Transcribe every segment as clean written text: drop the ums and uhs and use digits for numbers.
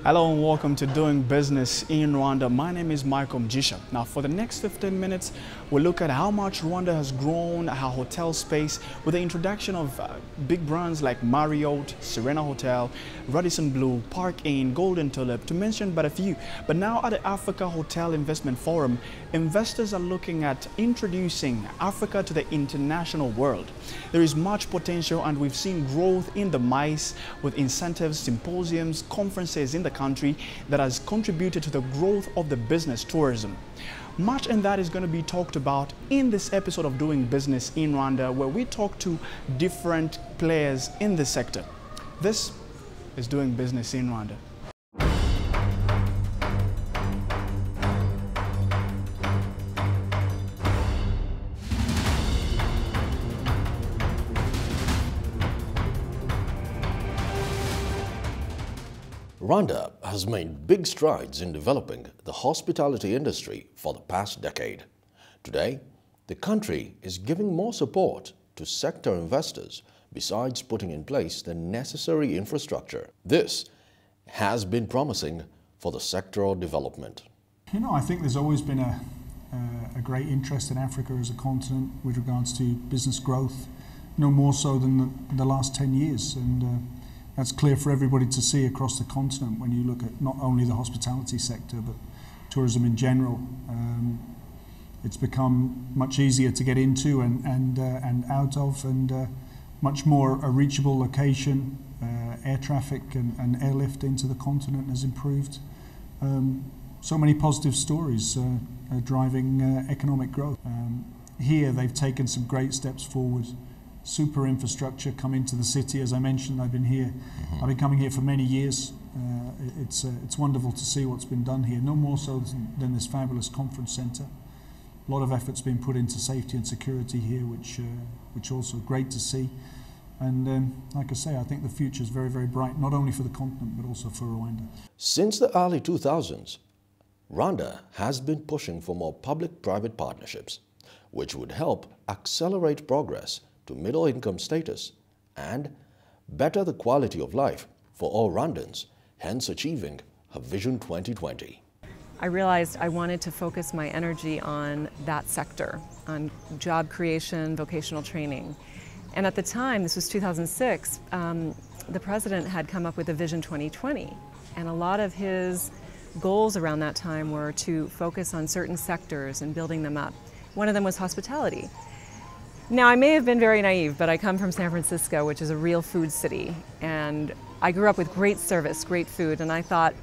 Hello and welcome to Doing Business in Rwanda. My name is Michael Mjisha. Now for the next 15 minutes, we'll look at how much Rwanda has grown, our hotel space, with the introduction of big brands like Marriott, Serena Hotel, Radisson Blu, Park Inn, Golden Tulip, to mention but a few. But now at the Africa Hotel Investment Forum, investors are looking at introducing Africa to the international world. There is much potential and we've seen growth in the MICE with incentives, symposiums, conferences in the country that has contributed to the growth of the business tourism. Much in that is going to be talked about in this episode of Doing Business in Rwanda, where we talk to different players in the sector. This is Doing Business in Rwanda. Rwanda has made big strides in developing the hospitality industry for the past decade. Today, the country is giving more support to sector investors besides putting in place the necessary infrastructure. This has been promising for the sectoral development. You know, I think there's always been a great interest in Africa as a continent with regards to business growth, no more so than the last 10 years. And that's clear for everybody to see across the continent when you look at not only the hospitality sector but tourism in general. It's become much easier to get into and out of, and much more a reachable location. Air traffic and airlift into the continent has improved. So many positive stories driving economic growth. Here they've taken some great steps forward. Super infrastructure come into the city. As I mentioned, I've been here. I've been coming here for many years. It's wonderful to see what's been done here. No more so than this fabulous conference centre. A lot of effort's been put into safety and security here, which also great to see. And like I say, I think the future is very, very bright, not only for the continent but also for Rwanda. Since the early 2000s, Rwanda has been pushing for more public-private partnerships, which would help accelerate progress to middle-income status and better the quality of life for all Rwandans, hence achieving her Vision 2020. I realized I wanted to focus my energy on that sector, on job creation, vocational training. And at the time, this was 2006, the president had come up with a Vision 2020. And a lot of his goals around that time were to focus on certain sectors and building them up. One of them was hospitality. Now, I may have been very naive, but I come from San Francisco, which is a real food city, and I grew up with great service, great food, and I thought,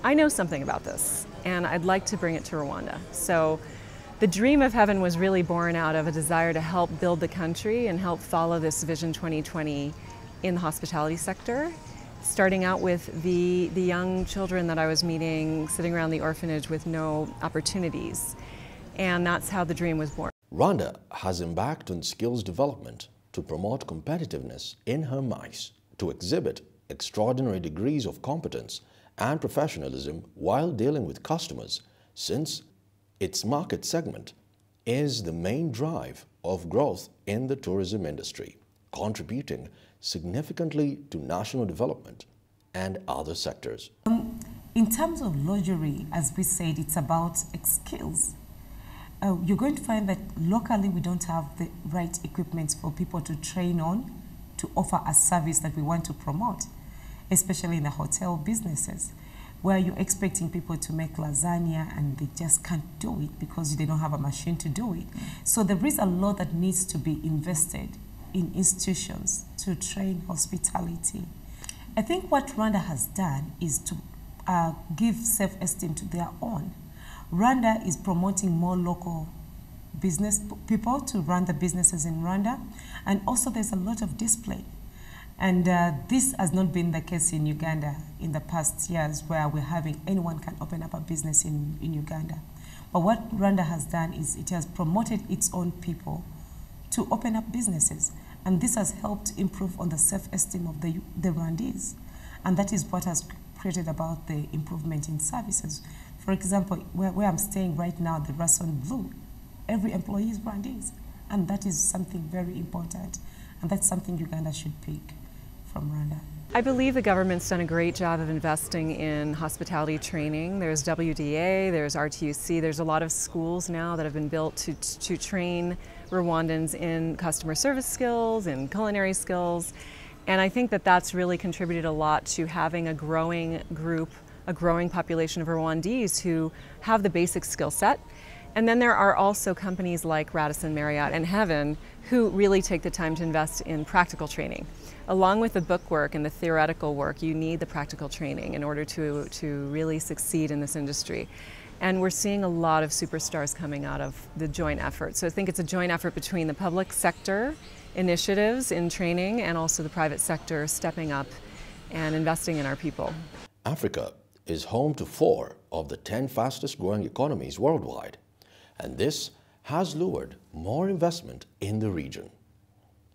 I know something about this, and I'd like to bring it to Rwanda. So the dream of heaven was really born out of a desire to help build the country and help follow this Vision 2020 in the hospitality sector, starting out with the young children that I was meeting, sitting around the orphanage with no opportunities, and that's how the dream was born. Rwanda has embarked on skills development to promote competitiveness in her MICE, to exhibit extraordinary degrees of competence and professionalism while dealing with customers, since its market segment is the main drive of growth in the tourism industry, contributing significantly to national development and other sectors. In terms of luxury, as we said, it's about skills. You're going to find that locally we don't have the right equipment for people to train on to offer a service that we want to promote, especially in the hotel businesses, where you're expecting people to make lasagna and they just can't do it because they don't have a machine to do it. So there is a lot that needs to be invested in institutions to train hospitality. I think what Rwanda has done is to give self-esteem to their own. Rwanda is promoting more local business people to run the businesses in Rwanda, and also there's a lot of discipline. And this has not been the case in Uganda in the past years, where we're having anyone can open up a business in Uganda. But what Rwanda has done is it has promoted its own people to open up businesses, and this has helped improve on the self-esteem of the Rwandese, and that is what has created about the improvement in services. For example, where I'm staying right now, the Radisson Blu, every employee is Rwandese, and that is something very important, and that's something Uganda should pick from Rwanda. I believe the government's done a great job of investing in hospitality training. There's WDA, there's RTUC, there's a lot of schools now that have been built to train Rwandans in customer service skills and culinary skills. And I think that that's really contributed a lot to having a growing group, a growing population of Rwandese who have the basic skill set. And then there are also companies like Radisson, Marriott, and Heaven who really take the time to invest in practical training. Along with the book work and the theoretical work, you need the practical training in order to really succeed in this industry. And we're seeing a lot of superstars coming out of the joint effort. So I think it's a joint effort between the public sector initiatives in training and also the private sector stepping up and investing in our people. Africa is home to 4 of the 10 fastest growing economies worldwide, and this has lured more investment in the region.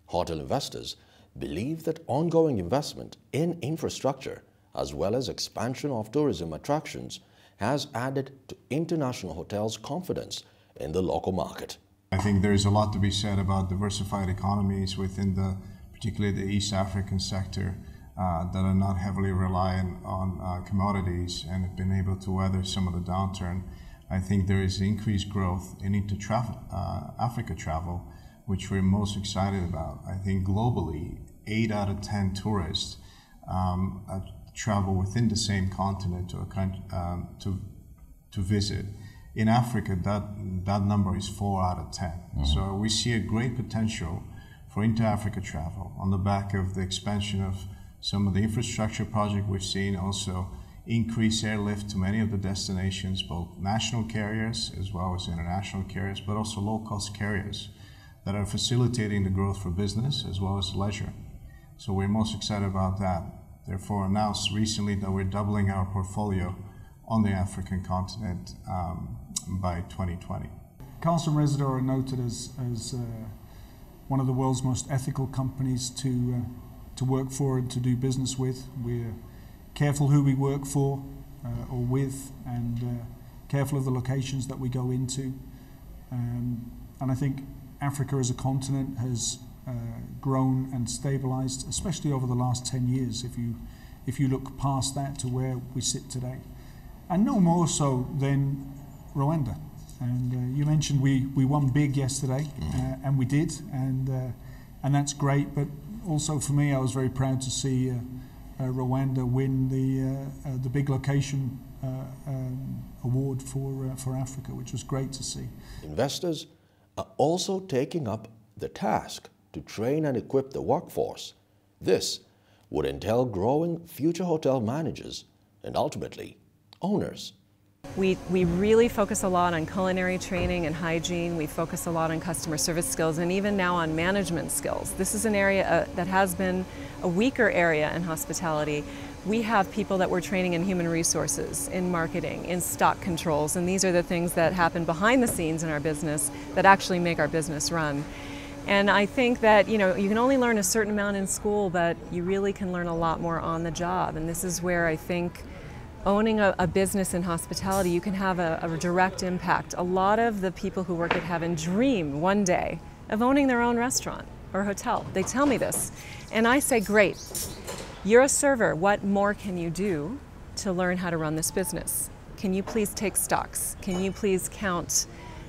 Hotel investors believe that ongoing investment in infrastructure as well as expansion of tourism attractions has added to international hotels' confidence in the local market. I think there is a lot to be said about diversified economies within particularly the East African sector that are not heavily reliant on commodities and have been able to weather some of the downturn. I think there is increased growth in Africa travel, which we're most excited about. I think globally, 8 out of 10 tourists travel within the same continent to a country, to visit. In Africa, that number is 4 out of 10. Mm-hmm. So we see a great potential for inter-Africa travel on the back of the expansion of some of the infrastructure projects we've seen, also increase airlift to many of the destinations, both national carriers as well as international carriers, but also low-cost carriers that are facilitating the growth for business as well as leisure. So we're most excited about that. Therefore, announced recently that we're doubling our portfolio on the African continent by 2020. Carlson Residor are noted as one of the world's most ethical companies to work for and to do business with. We're careful who we work for or with, and careful of the locations that we go into. And I think Africa as a continent has grown and stabilized, especially over the last 10 years, if you look past that to where we sit today. And no more so than Rwanda. And you mentioned we won big yesterday, and we did, and that's great. But also for me, I was very proud to see Rwanda win the big location award for Africa, which was great to see. Investors are also taking up the task to train and equip the workforce. This would entail growing future hotel managers and ultimately owners. We really focus a lot on culinary training and hygiene. We focus a lot on customer service skills and even now on management skills. This is an area that has been a weaker area in hospitality. We have people that we're training in human resources, in marketing, in stock controls, and these are the things that happen behind the scenes in our business that actually make our business run. And I think that, you can only learn a certain amount in school, but you really can learn a lot more on the job. And this is where I think owning a business in hospitality, you can have a direct impact. A lot of the people who work at Heaven dream one day of owning their own restaurant or hotel. They tell me this. And I say, great, you're a server. What more can you do to learn how to run this business? Can you please take stocks? Can you please count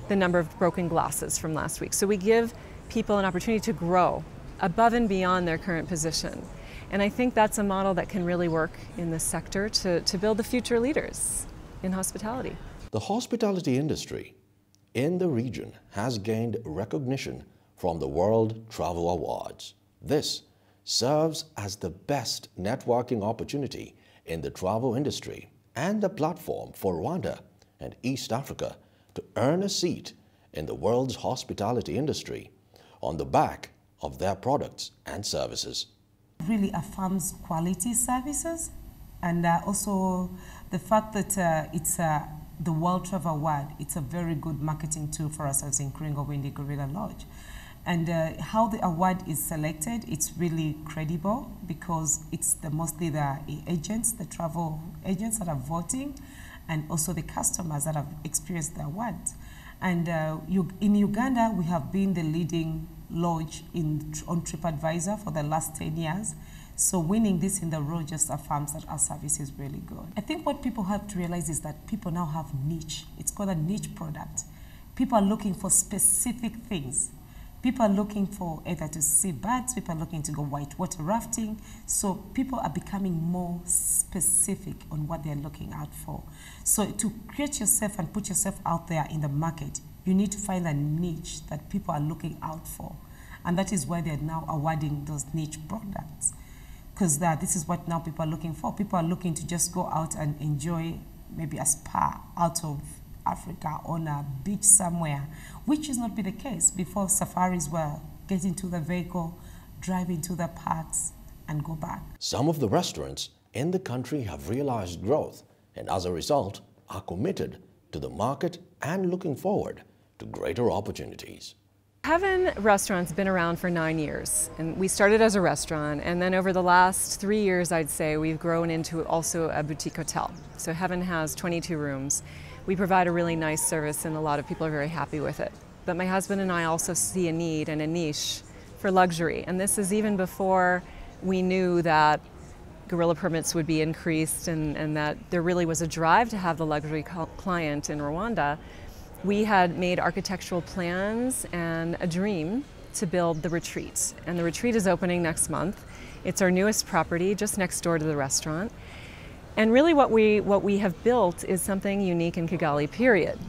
the number of broken glasses from last week? So we give people an opportunity to grow above and beyond their current position. And I think that's a model that can really work in this sector to build the future leaders in hospitality. The hospitality industry in the region has gained recognition from the World Travel Awards. This serves as the best networking opportunity in the travel industry and a platform for Rwanda and East Africa to earn a seat in the world's hospitality industry on the back of their products and services. Really affirms quality services, and also the fact that it's the World Travel Award, it's a very good marketing tool for us as in Kringo Windy Gorilla Lodge. And how the award is selected, it's really credible because it's mostly the agents, the travel agents that are voting, and also the customers that have experienced the award. And in Uganda, we have been the leading lodge on TripAdvisor for the last 10 years. So winning this in the road just affirms that our service is really good. I think what people have to realize is that people now have niche. It's called a niche product. People are looking for specific things. People are looking for either to see birds, people are looking to go whitewater rafting. So people are becoming more specific on what they're looking out for. So to create yourself and put yourself out there in the market, you need to find a niche that people are looking out for. And that is why they're now awarding those niche products. Because this is what now people are looking for. People are looking to just go out and enjoy maybe a spa out of Africa on a beach somewhere, which is not be the case. Before, safaris were get into the vehicle, drive into the parks, and go back. Some of the restaurants in the country have realized growth and as a result are committed to the market and looking forward to greater opportunities. Heaven Restaurant's been around for 9 years, and we started as a restaurant, and then over the last 3 years, I'd say, we've grown into also a boutique hotel. So Heaven has 22 rooms. We provide a really nice service, and a lot of people are very happy with it. But my husband and I also see a need and a niche for luxury, and this is even before we knew that guerrilla permits would be increased and that there really was a drive to have the luxury client in Rwanda. We had made architectural plans and a dream to build the retreat. And the retreat is opening next month. It's our newest property, just next door to the restaurant. And really what we have built is something unique in Kigali, period.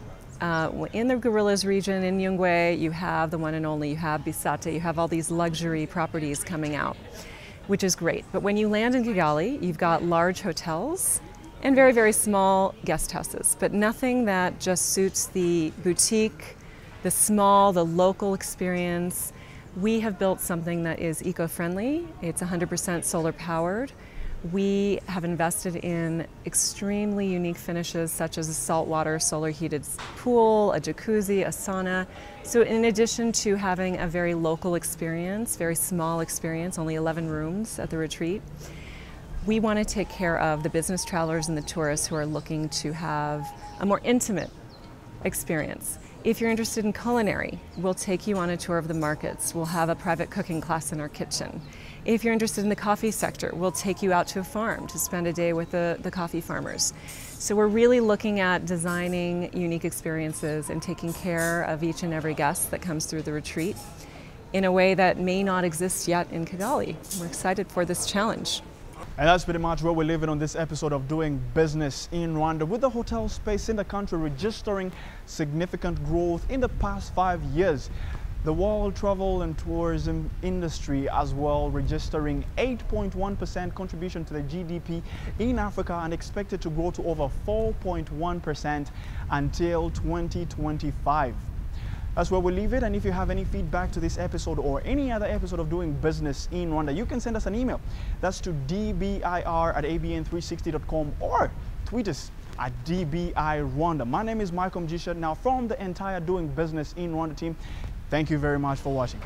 In the Gorillas region, in Nyungwe, you have the one and only, you have Bisate, you have all these luxury properties coming out, which is great. But when you land in Kigali, you've got large hotels and very, very small guest houses, but nothing that just suits the boutique, the small, the local experience. We have built something that is eco-friendly. It's 100% solar powered. We have invested in extremely unique finishes such as a saltwater solar heated pool, a jacuzzi, a sauna. So in addition to having a very local experience, very small experience, only 11 rooms at the retreat, we want to take care of the business travelers and the tourists who are looking to have a more intimate experience. If you're interested in culinary, we'll take you on a tour of the markets. We'll have a private cooking class in our kitchen. If you're interested in the coffee sector, we'll take you out to a farm to spend a day with the coffee farmers. So we're really looking at designing unique experiences and taking care of each and every guest that comes through the retreat in a way that may not exist yet in Kigali. We're excited for this challenge. And that's pretty much where we're living on this episode of Doing Business in Rwanda, with the hotel space in the country registering significant growth in the past 5 years. The world travel and tourism industry as well registering 8.1% contribution to the GDP in Africa and expected to grow to over 4.1% until 2025. That's where we'll leave it. And if you have any feedback to this episode or any other episode of Doing Business in Rwanda, you can send us an email. That's to dbir@abn360.com or tweet us at dbirwanda. My name is Michael Mjisha. Now, from the entire Doing Business in Rwanda team, thank you very much for watching.